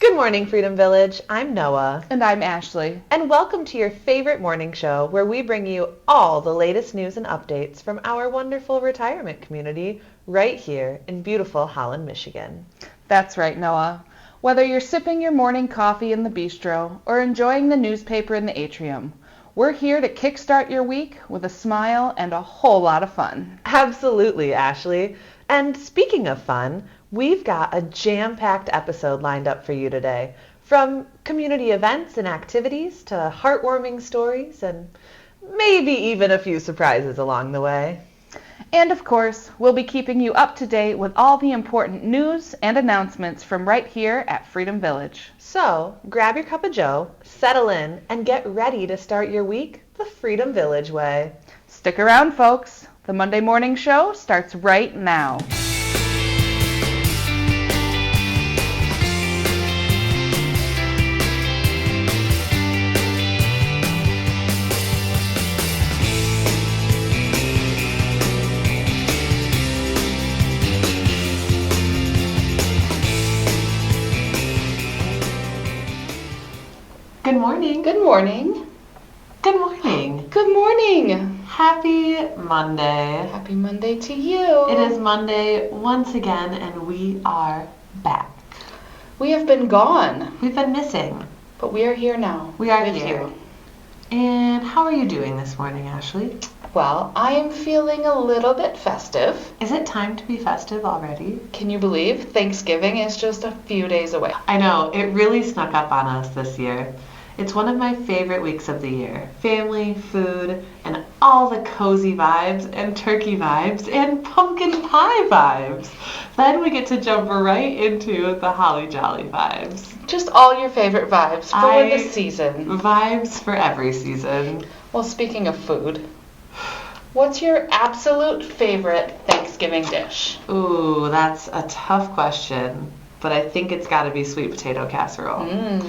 Good morning, Freedom Village. I'm Noah. And I'm Ashley. And welcome to your favorite morning show where we bring you all the latest news and updates from our wonderful retirement community right here in beautiful Holland, Michigan. That's right, Noah. Whether you're sipping your morning coffee in the bistro or enjoying the newspaper in the atrium, we're here to kickstart your week with a smile and a whole lot of fun. Absolutely, Ashley. And speaking of fun, we've got a jam-packed episode lined up for you today. From community events and activities to heartwarming stories and maybe even a few surprises along the way. And of course, we'll be keeping you up to date with all the important news and announcements from right here at Freedom Village. So, grab your cup of joe, settle in, and get ready to start your week the Freedom Village way. Stick around, folks. The Monday morning show starts right now. Good morning. Good morning. Good morning. Good morning. Happy Monday. Happy Monday to you. It is Monday once again, and we are back. We have been gone, We've been missing. but we are here now. We are with here. you. And how are you doing this morning, Ashley? Well, I am feeling a little bit festive. Is it time to be festive already? Can you believe Thanksgiving is just a few days away? I know, it really snuck up on us this year. It's one of my favorite weeks of the year. Family, food, and all the cozy vibes, and turkey vibes, and pumpkin pie vibes. Then we get to jump right into the holly jolly vibes. Just all your favorite vibes for the season. Vibes for every season. Well, speaking of food, what's your absolute favorite Thanksgiving dish? Ooh, that's a tough question, but I think it's got to be sweet potato casserole.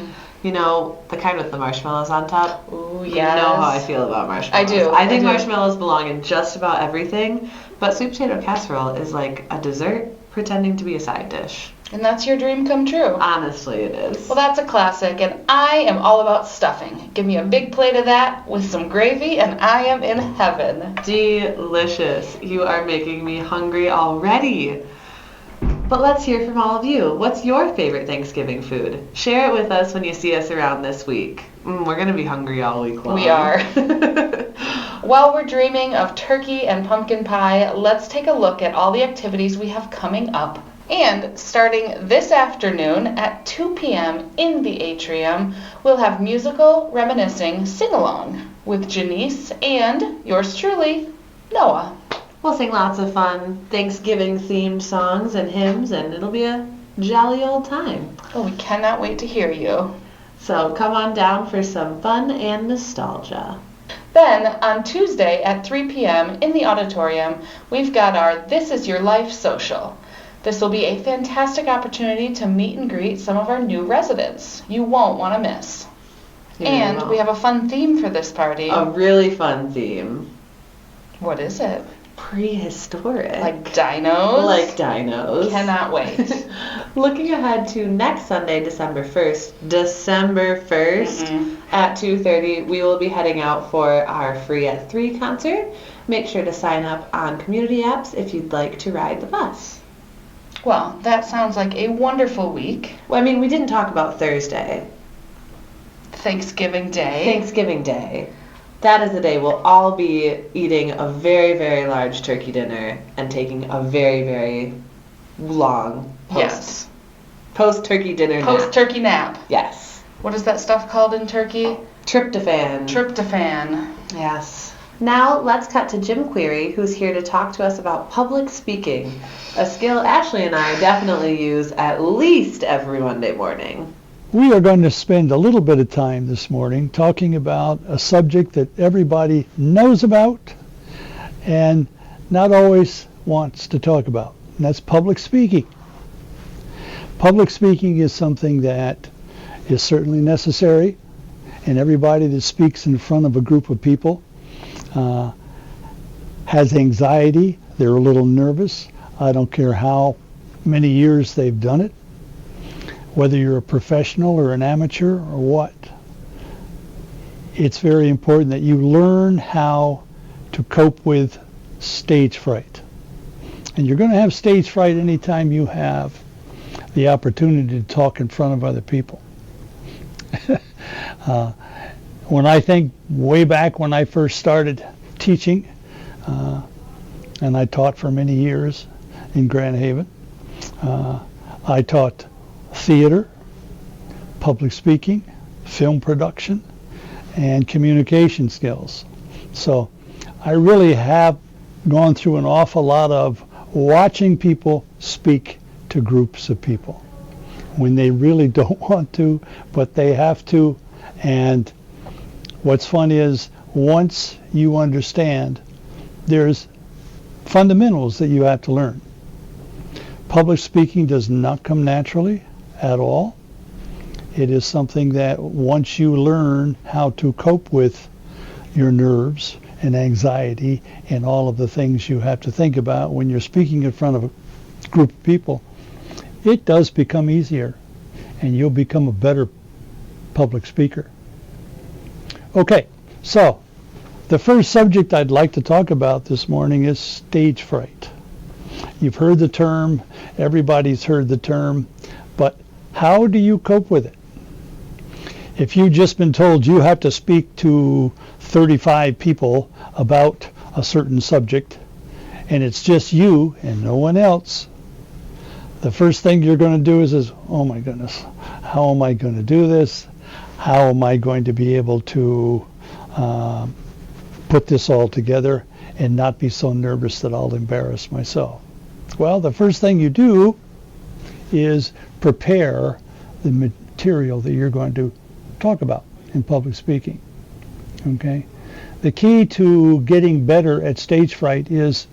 You know, the kind with the marshmallows on top? Ooh, yes. You know how I feel about marshmallows. I do. I think marshmallows belong in just about everything, but sweet potato casserole is like a dessert pretending to be a side dish. And that's your dream come true. Honestly, it is. Well, that's a classic, and I am all about stuffing. Give me a big plate of that with some gravy, and I am in heaven. Delicious. You are making me hungry already. But let's hear from all of you. What's your favorite Thanksgiving food? Share it with us when you see us around this week. We're going to be hungry all week long. We are. While we're dreaming of turkey and pumpkin pie, let's take a look at all the activities we have coming up. And starting this afternoon at 2 p.m. in the atrium, we'll have musical reminiscing sing-along with Janice and yours truly, Noah. We'll sing lots of fun Thanksgiving-themed songs and hymns, and it'll be a jolly old time. Oh, we cannot wait to hear you. So come on down for some fun and nostalgia. Then, on Tuesday at 3 p.m. in the auditorium, we've got our This Is Your Life social. This will be a fantastic opportunity to meet and greet some of our new residents. You won't want to miss. And we have a fun theme for this party. A really fun theme. What is it? Prehistoric. Like dinos? Like dinos. Cannot wait. Looking ahead to next Sunday, December 1st, at 2:30, we will be heading out for our Free at 3 concert. Make sure to sign up on community apps if you'd like to ride the bus. Well, that sounds like a wonderful week. Well, I mean, we didn't talk about Thursday. Thanksgiving Day. Thanksgiving Day. That is the day we'll all be eating a very, very large turkey dinner and taking a very, very long post-turkey dinner nap. Post-turkey nap. Yes. What is that stuff called in turkey? Tryptophan. Tryptophan. Yes. Now let's cut to Jim Query, who's here to talk to us about public speaking, a skill Ashley and I definitely use at least every Monday morning. We are going to spend a little bit of time this morning talking about a subject that everybody knows about and not always wants to talk about, and that's public speaking. Public speaking is something that is certainly necessary, and everybody that speaks in front of a group of people has anxiety. They're a little nervous. I don't care how many years they've done it. whether you're a professional or an amateur or what, it's very important that you learn how to cope with stage fright. And you're going to have stage fright anytime you have the opportunity to talk in front of other people. When I think way back when I first started teaching, and I taught for many years in Grand Haven, I taught theater, public speaking, film production, and communication skills. So I really have gone through an awful lot of watching people speak to groups of people when they really don't want to, but they have to. And what's fun is once you understand, there's fundamentals that you have to learn. Public speaking does not come naturally at all. It is something that once you learn how to cope with your nerves and anxiety and all of the things you have to think about when you're speaking in front of a group of people, it does become easier and you'll become a better public speaker. Okay, so the first subject I'd like to talk about this morning is stage fright. You've heard the term, everybody's heard the term, but how do you cope with it? If you've just been told you have to speak to 35 people about a certain subject, and it's just you and no one else, the first thing you're going to do is, oh my goodness, how am I going to do this? How am I going to be able to put this all together and not be so nervous that I'll embarrass myself? Well, the first thing you do is prepare the material that you're going to talk about in public speaking. Okay? The key to getting better at stage fright is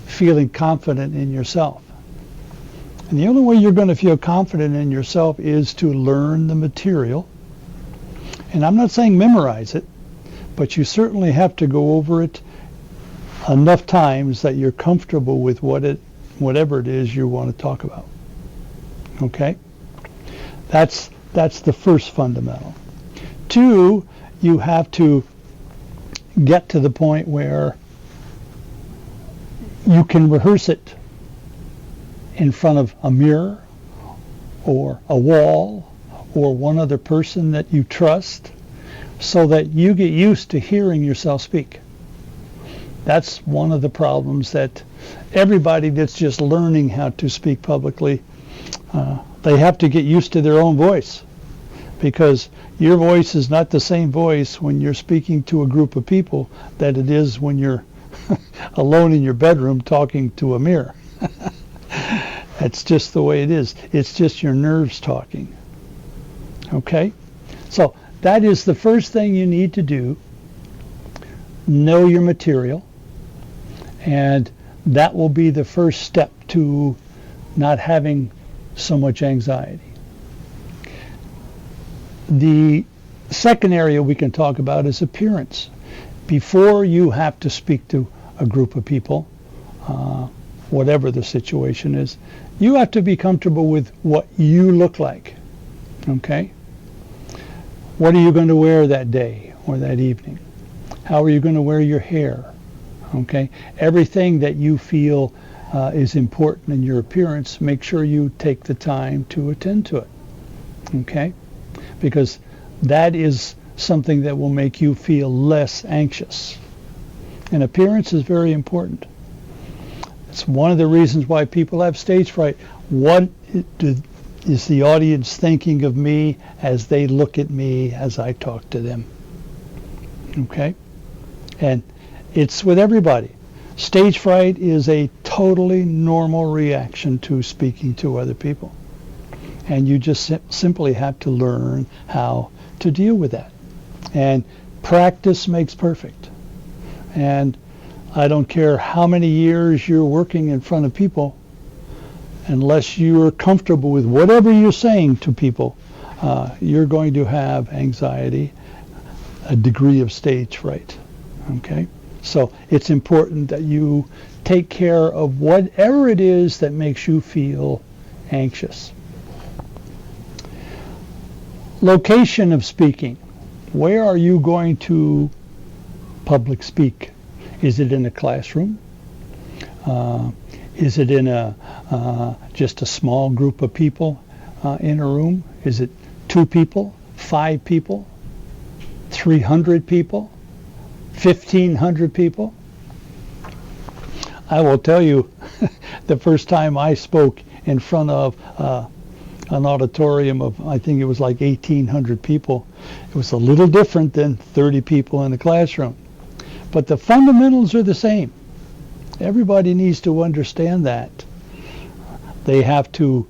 feeling confident in yourself. And the only way you're going to feel confident in yourself is to learn the material. And I'm not saying memorize it, but you certainly have to go over it enough times that you're comfortable with whatever it is you want to talk about. Okay? That's the first fundamental. 2, you have to get to the point where you can rehearse it in front of a mirror or a wall or one other person that you trust so that you get used to hearing yourself speak. That's one of the problems that everybody that's just learning how to speak publicly, they have to get used to their own voice, because your voice is not the same voice when you're speaking to a group of people that it is when you're alone in your bedroom talking to a mirror. That's just the way it is. It's just your nerves talking. Okay? So that is the first thing you need to do. Know your material. And that will be the first step to not having so much anxiety. The second area we can talk about is appearance. Before you have to speak to a group of people, whatever the situation is, you have to be comfortable with what you look like. Okay? What are you going to wear that day or that evening? How are you going to wear your hair? Okay? Everything that you feel is important in your appearance, make sure you take the time to attend to it. Okay? Because that is something that will make you feel less anxious. And appearance is very important. It's one of the reasons why people have stage fright. What is the audience thinking of me as they look at me as I talk to them? Okay? And it's with everybody. Stage fright is a totally normal reaction to speaking to other people. And you just simply have to learn how to deal with that. And practice makes perfect. And I don't care how many years you're working in front of people, unless you're comfortable with whatever you're saying to people, you're going to have anxiety, a degree of stage fright. Okay? So it's important that you take care of whatever it is that makes you feel anxious. Location of speaking. Where are you going to public speak? Is it in a classroom? Is it in just a small group of people in a room? Is it 2 people, 5 people, 300 people, 1,500 people? I will tell you, the first time I spoke in front of an auditorium of, I think it was like 1,800 people, it was a little different than 30 people in a classroom. But the fundamentals are the same. Everybody needs to understand that. They have to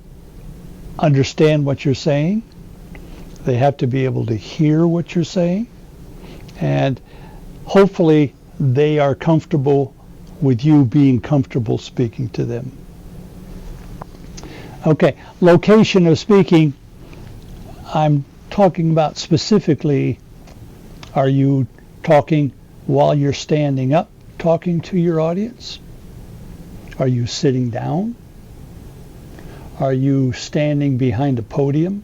understand what you're saying. They have to be able to hear what you're saying. And hopefully they are comfortable with you being comfortable speaking to them. Okay, location of speaking, I'm talking about specifically, are you talking while you're standing up, talking to your audience? Are you sitting down? Are you standing behind a podium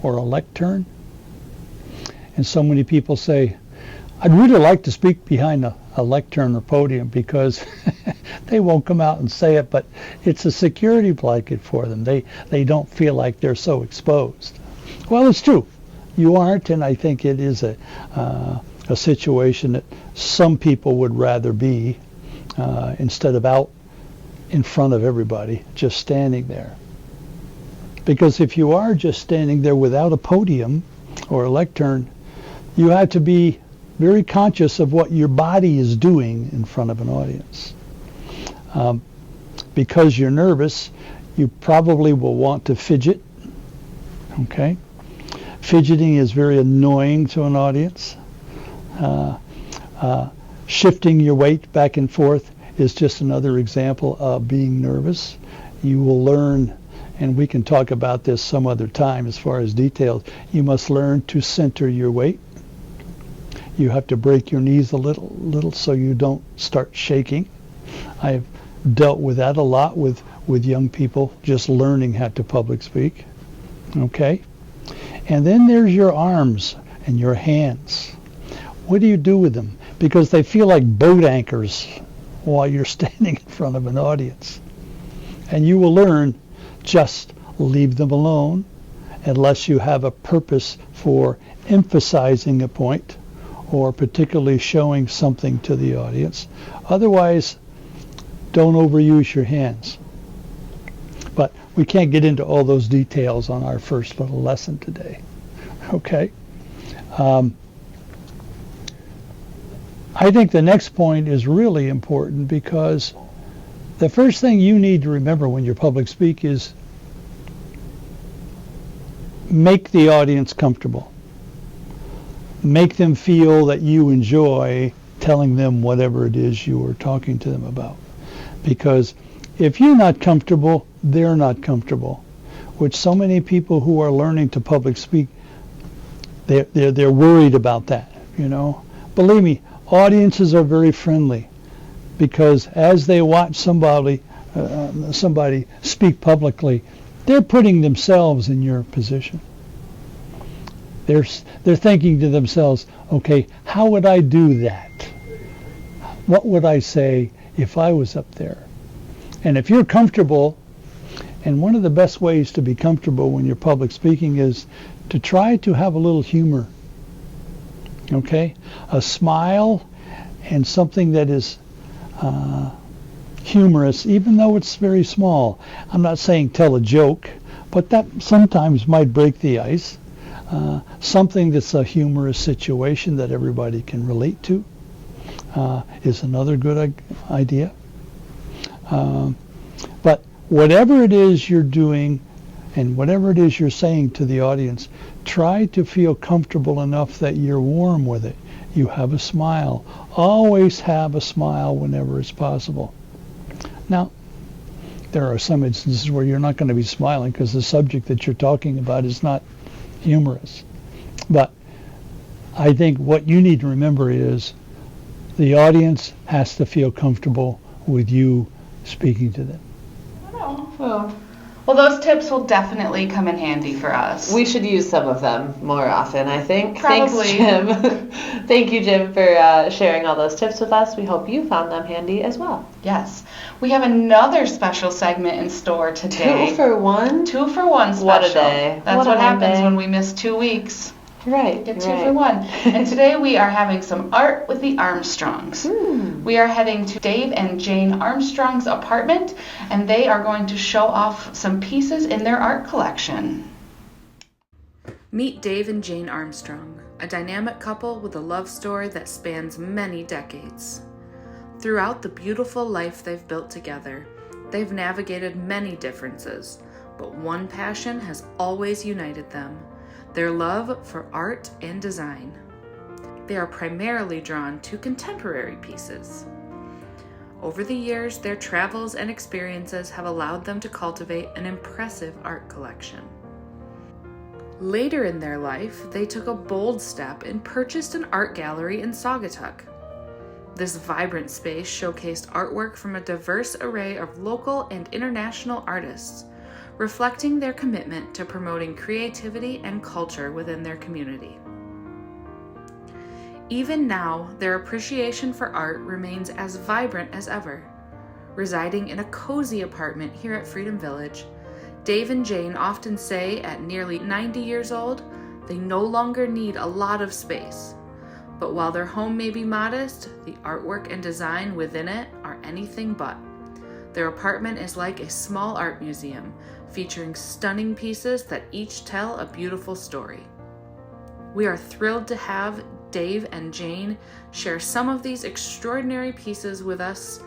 or a lectern? And so many people say, I'd really like to speak behind a lectern or podium because they won't come out and say it, but it's a security blanket for them. They don't feel like they're so exposed. Well, it's true. You aren't, and I think it is a situation that some people would rather be instead of out in front of everybody, just standing there. Because if you are just standing there without a podium or a lectern, you have to be very conscious of what your body is doing in front of an audience. Because you're nervous, you probably will want to fidget. Okay? Fidgeting is very annoying to an audience. Shifting your weight back and forth is just another example of being nervous. You will learn, and we can talk about this some other time as far as details, you must learn to center your weight. You have to break your knees a little so you don't start shaking. I've dealt with that a lot with young people just learning how to public speak. Okay? And then there's your arms and your hands. What do you do with them? Because they feel like boat anchors while you're standing in front of an audience. And you will learn, just leave them alone unless you have a purpose for emphasizing a point or particularly showing something to the audience. Otherwise, don't overuse your hands. But we can't get into all those details on our first little lesson today. Okay? I think the next point is really important because the first thing you need to remember when you public speak is make the audience comfortable. Make them feel that you enjoy telling them whatever it is you are talking to them about. Because if you're not comfortable, they're not comfortable. Which so many people who are learning to public speak, they're worried about that, you know. Believe me, audiences are very friendly because as they watch somebody speak publicly, they're putting themselves in your position. They're thinking to themselves, okay, how would I do that? What would I say if I was up there? And if you're comfortable, and one of the best ways to be comfortable when you're public speaking is to try to have a little humor. Okay? A smile and something that is humorous, even though it's very small. I'm not saying tell a joke, but that sometimes might break the ice. Something that's a humorous situation that everybody can relate to is another good idea. But whatever it is you're doing and whatever it is you're saying to the audience, try to feel comfortable enough that you're warm with it. You have a smile. Always have a smile whenever it's possible. Now, there are some instances where you're not going to be smiling because the subject that you're talking about is not humorous. But I think what you need to remember is the audience has to feel comfortable with you speaking to them. I don't know. Well, those tips will definitely come in handy for us. We should use some of them more often, I think. Probably. Thanks, Jim. Thank you, Jim, for sharing all those tips with us. We hope you found them handy as well. Yes. We have another special segment in store today. 2 for 1? 2 for 1 special. What a day. That's what happens Monday. when we miss 2 weeks. Right. Get 2 for 1. And today we are having some art with the Armstrongs. We are heading to Dave and Jane Armstrong's apartment, and they are going to show off some pieces in their art collection. Meet Dave and Jane Armstrong, a dynamic couple with a love story that spans many decades. Throughout the beautiful life they've built together, they've navigated many differences, but one passion has always united them: their love for art and design. They are primarily drawn to contemporary pieces. Over the years, their travels and experiences have allowed them to cultivate an impressive art collection. Later in their life, they took a bold step and purchased an art gallery in Saugatuck. This vibrant space showcased artwork from a diverse array of local and international artists, reflecting their commitment to promoting creativity and culture within their community. Even now, their appreciation for art remains as vibrant as ever. Residing in a cozy apartment here at Freedom Village, Dave and Jane often say at nearly 90 years old, they no longer need a lot of space. But while their home may be modest, the artwork and design within it are anything but. Their apartment is like a small art museum, featuring stunning pieces that each tell a beautiful story. We are thrilled to have Dave and Jane share some of these extraordinary pieces with us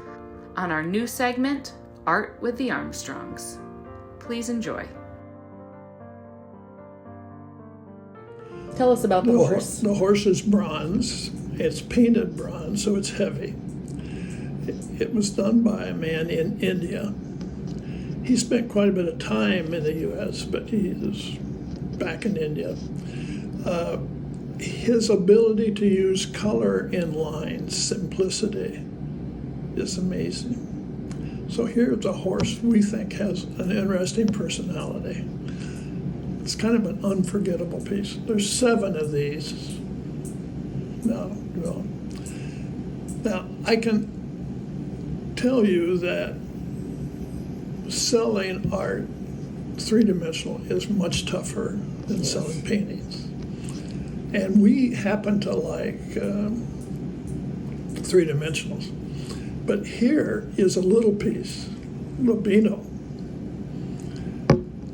on our new segment, Art with the Armstrongs. Please enjoy. Tell us about the horse. The horse is bronze. It's painted bronze, so it's heavy. It was done by a man in India. He spent quite a bit of time in the U.S., but he is back in India. His ability to use color in lines, simplicity, is amazing. So here's a horse we think has an interesting personality. It's kind of an unforgettable piece. There's 7 of these. No. Now, I can tell you that selling art, 3-dimensional, is much tougher than selling paintings. And we happen to like 3-dimensionals. But here is a little piece, Lubino.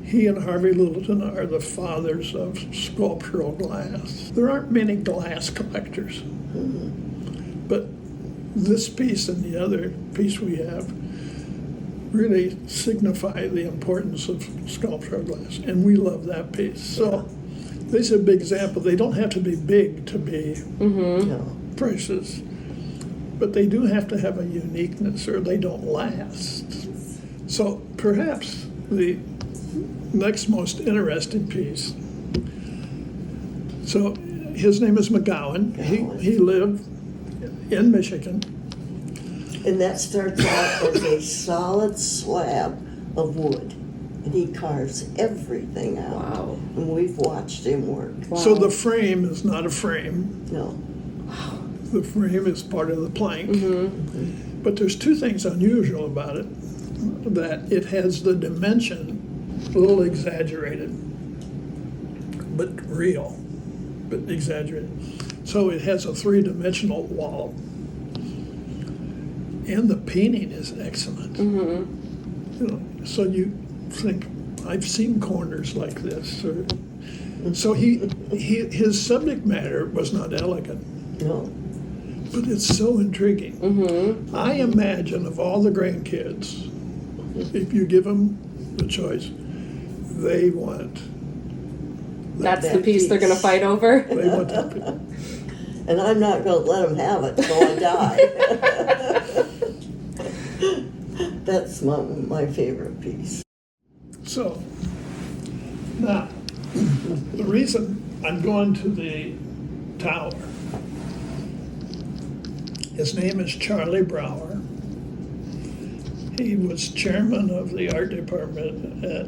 He and Harvey Littleton are the fathers of sculptural glass. There aren't many glass collectors. But this piece and the other piece we have really signify the importance of sculptural glass, and we love that piece. So this is a big example. They don't have to be big to be precious, but they do have to have a uniqueness or they don't last. So perhaps the next most interesting piece. So his name is McGowan. He lived in Michigan. And that starts out as a solid slab of wood. And he carves everything out. Wow. And we've watched him work. Wow. So the frame is not a frame. No. The frame is part of the plank. Mm-hmm. But there's 2 things unusual about it. That it has the dimension a little exaggerated, but real, but exaggerated. So it has a 3-dimensional wall. And the painting is excellent. So you think, I've seen corners like this. So his subject matter was not elegant. No. But it's so intriguing. I imagine of all the grandkids, if you give them the choice, they want. That's the piece they're going to fight over? They want that piece. And I'm not going to let him have it till I die. That's my favorite piece. So, now, the reason I'm going to the tower, his name is Charlie Brower. He was chairman of the art department at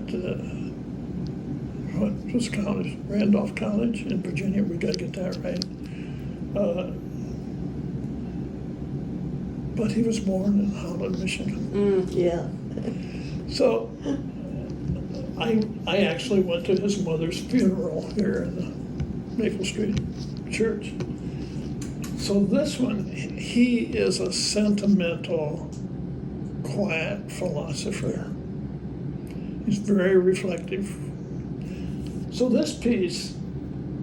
what was college? Randolph College in Virginia. We got to get that right. But he was born in Holland, Michigan. Yeah. So I actually went to his mother's funeral here in the Maple Street Church. So this one, he is a sentimental, quiet philosopher. He's very reflective. So this piece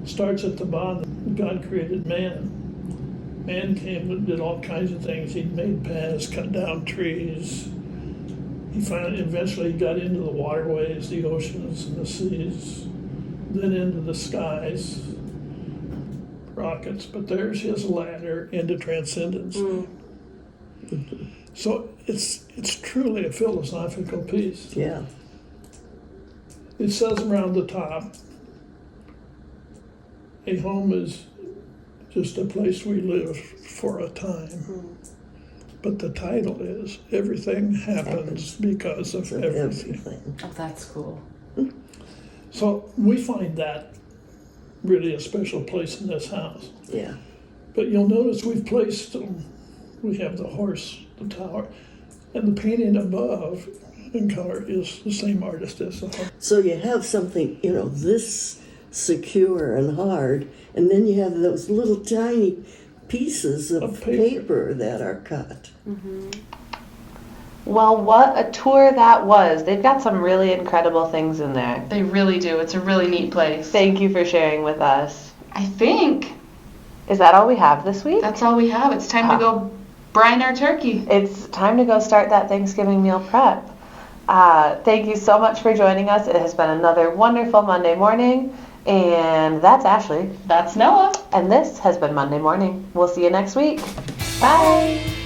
starts at the bottom. God created man. Man came and did all kinds of things. He made paths, cut down trees. He eventually got into the waterways, the oceans and the seas, then into the skies, rockets. But there's his ladder into transcendence. So it's truly a philosophical piece. Yeah. It says around the top, a home is just a place we live for a time. But the title is Everything Happens Because of Everything. Oh, that's cool. So we find that really a special place in this house. Yeah. But you'll notice we've placed, we have the horse, the tower, and the painting above in color is the same artist as the horse. So you have something, this secure and hard, and then you have those little tiny pieces of paper that are cut. Well, what a tour that was. They've got some really incredible things in there. They really do. It's a really neat place. Thank you for sharing with us. I think Is that all we have this week? that's all we have. It's time to go brine our turkey. It's time to go start that Thanksgiving meal prep. Thank you so much for joining us. It has been another wonderful Monday morning. And that's Ashley. That's Noah. And this has been Monday Morning. We'll see you next week. Bye.